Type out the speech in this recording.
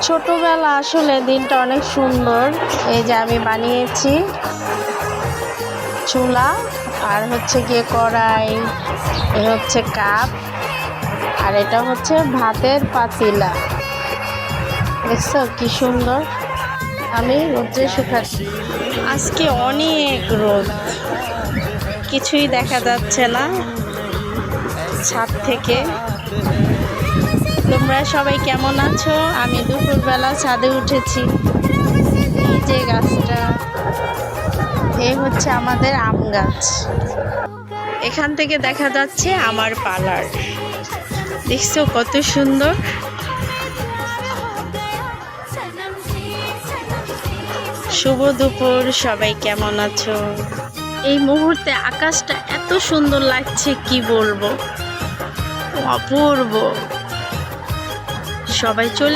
ছোটবেলা আসলে দিনটা অনেক সুন্দর। এই যে আমি বানিয়েছি চুলা, আর হচ্ছে গিয়ে কড়াই, এ হচ্ছে কাপ, আর এটা হচ্ছে ভাতের পাতিলা। দেখছো কি সুন্দর। আমি রোদ্রে শুকাচ্ছি। আজকে অনেক রোদ, কিছুই দেখা যাচ্ছে না ছাদ থেকে। তোমরা সবাই কেমন আছো? আমি দুপুরবেলা ছাদে উঠেছি। এই যে গাছটা, এই হচ্ছে আমাদের আম গাছ। এখান থেকে দেখা যাচ্ছে আমার পার্লার। দেখছো কত সুন্দর। শুভ দুপুর, সবাই কেমন আছো? এই মুহূর্তে আকাশটা এত সুন্দর লাগছে, কি বলবো, অপূর্ব। সবাই চলে